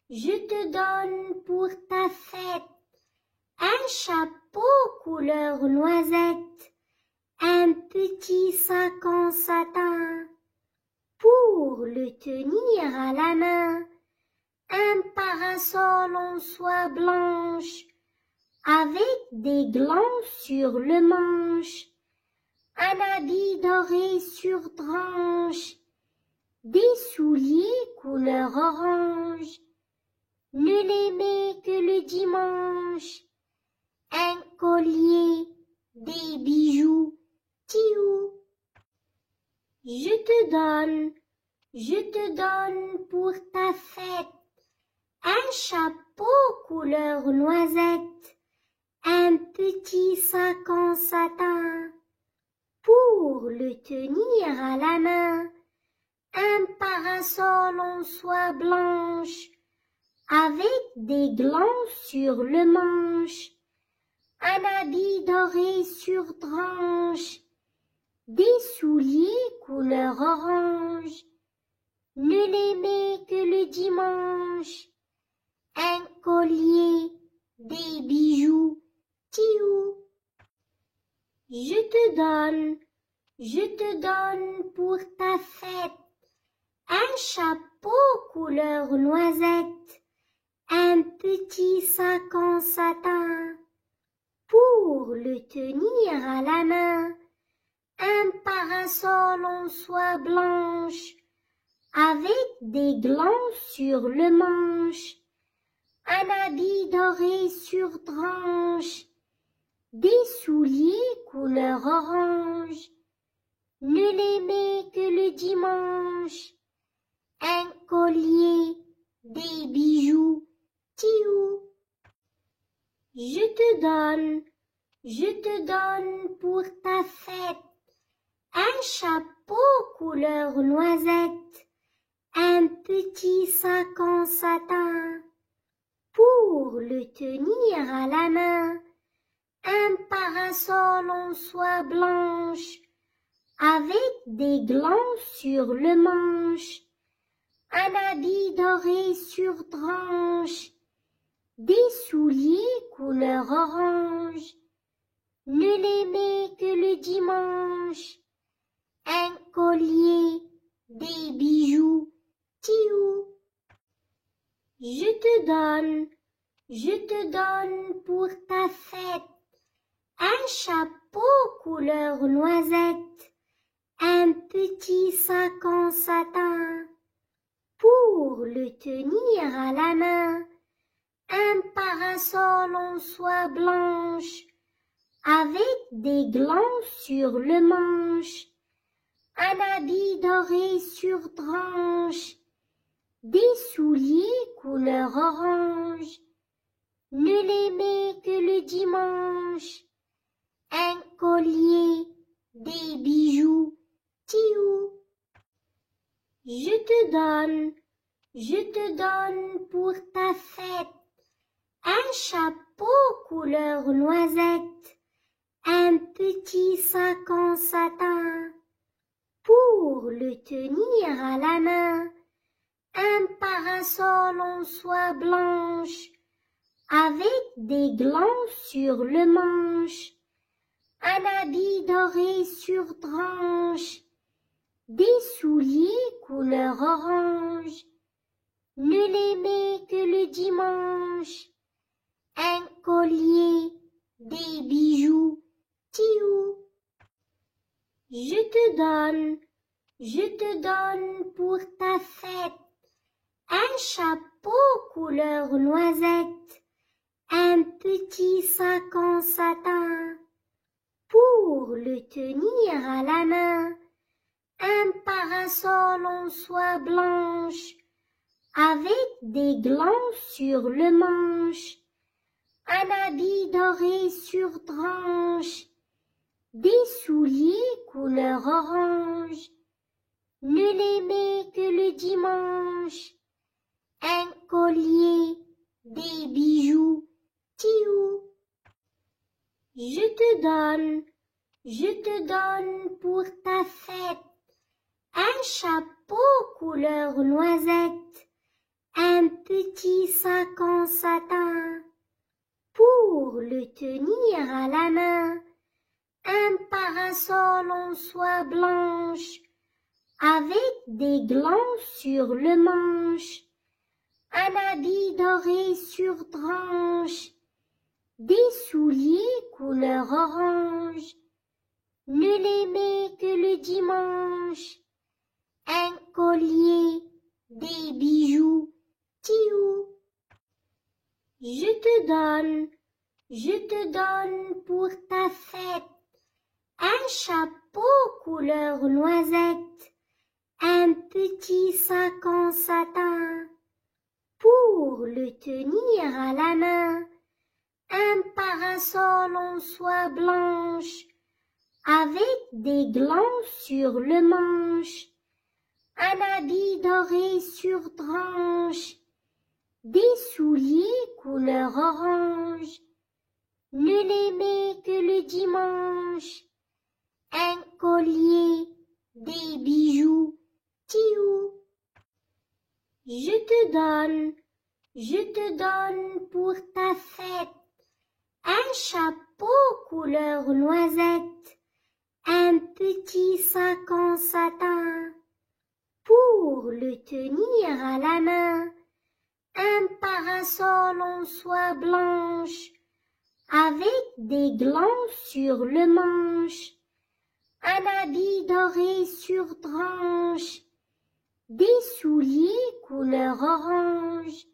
je te donne pour ta fête un chapeau couleur noisette, un petit sac en satin pour le tenir à la main, un parasol en soie blanche avec des glands sur le manche, un habit doré sur tranche, des souliers couleur orange, ne l'aimer que le dimanche, un collier, des bijoux, tiou. Je te donne pour ta fête un chapeau couleur noisette, un petit sac en satin pour le tenir à la main, un parasol en soie blanche avec des glands sur le manche, un habit doré sur tranche, des souliers couleur orange, ne l'aimer que le dimanche, un collier, des bijoux, tiou. Je te donne pour ta fête un chapeau couleur noisette, un petit sac en satin pour le tenir à la main, un parasol en soie blanche avec des glands sur le manche, un habit doré sur tranche, des souliers couleur orange, ne l'aimer que le dimanche, un collier, des bijoux, tiou. Je te donne pour ta fête un chapeau couleur noisette, un petit sac en satin pour le tenir à la main, un parasol en soie blanche avec des glands sur le manche, un habit doré sur tranche, des souliers couleur orange, ne l'aimer que le dimanche, un collier, des bijoux, tiou. Je te donne pour ta fête un chapeau couleur noisette, un petit sac en satin pour le tenir à la main, un parasol en soie blanche avec des glands sur le manche, un habit doré sur tranche, des souliers couleur orange, ne l'aimer que le dimanche, un collier, des bijoux, tiou. Je te donne pour ta fête un chapeau couleur noisette, un petit sac en satin pour le tenir à la main, un parasol en soie blanche avec des glands sur le manche, un habit doré sur tranche, des souliers couleur orange, ne l'aimer que le dimanche, un collier, des bijoux, tiou. Je te donne pour ta fête un chapeau couleur noisette, un petit sac en satin pour le tenir à la main, un parasol en soie blanche avec des glands sur le manche, un habit doré sur tranche, des souliers couleur orange, ne l'aimer que le dimanche, un collier, des bijoux, tiou. Je te donne pour ta fête un chapeau chapeau couleur noisette, un petit sac en satin. Pour le tenir à la main, un parasol en soie blanche, avec des glands sur le manche, un habit doré sur tranche, des souliers couleur orange, ne l'aimer que le dimanche, un collier, des bijoux, tiou. Je te donne pour ta fête, un chapeau couleur noisette, un petit sac en satin. Pour le tenir à la main, un parasol en soie blanche, avec des glands sur le manche, un habit doré sur tranche, des souliers couleur orange, ne l'aimer que le dimanche, un collier, des bijoux, tiou. Je te donne pour ta fête, un chapeau couleur noisette, un petit sac en satin. Pour le tenir à la main, un parasol en soie blanche, avec des glands sur le manche, un habit doré sur tranche, des souliers couleur orange,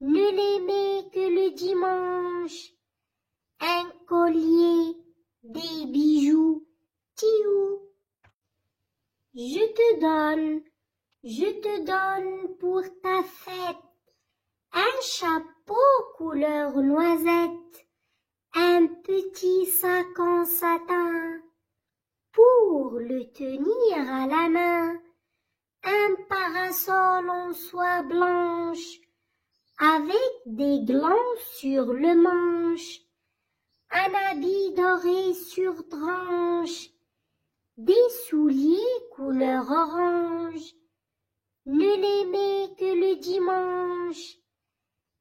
ne l'aimer que le dimanche, un collier, des bijoux, tiou. Je te donne pour ta fête, un chapeau couleur noisette, un petit sac en satin. Pour le tenir à la main, un parasol en soie blanche, avec des glands sur le manche, un habit doré sur tranche, des souliers couleur orange, ne l'aimer que le dimanche,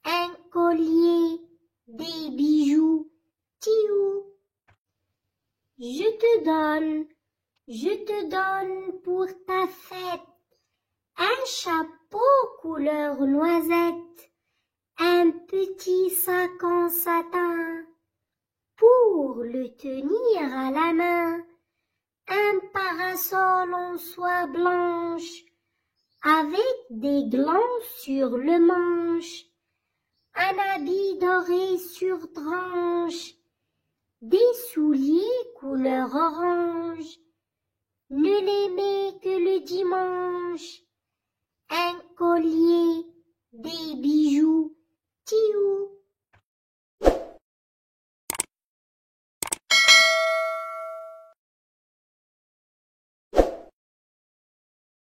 un collier, des bijoux, tiou. Je te donne pour ta fête, un chapeau couleur noisette, un petit sac en satin. Pour le tenir à la main, un parasol en soie blanche, avec des glands sur le manche, un habit doré sur tranche, des souliers couleur orange, ne l'aimer que le dimanche, un collier, des bijoux, tiou.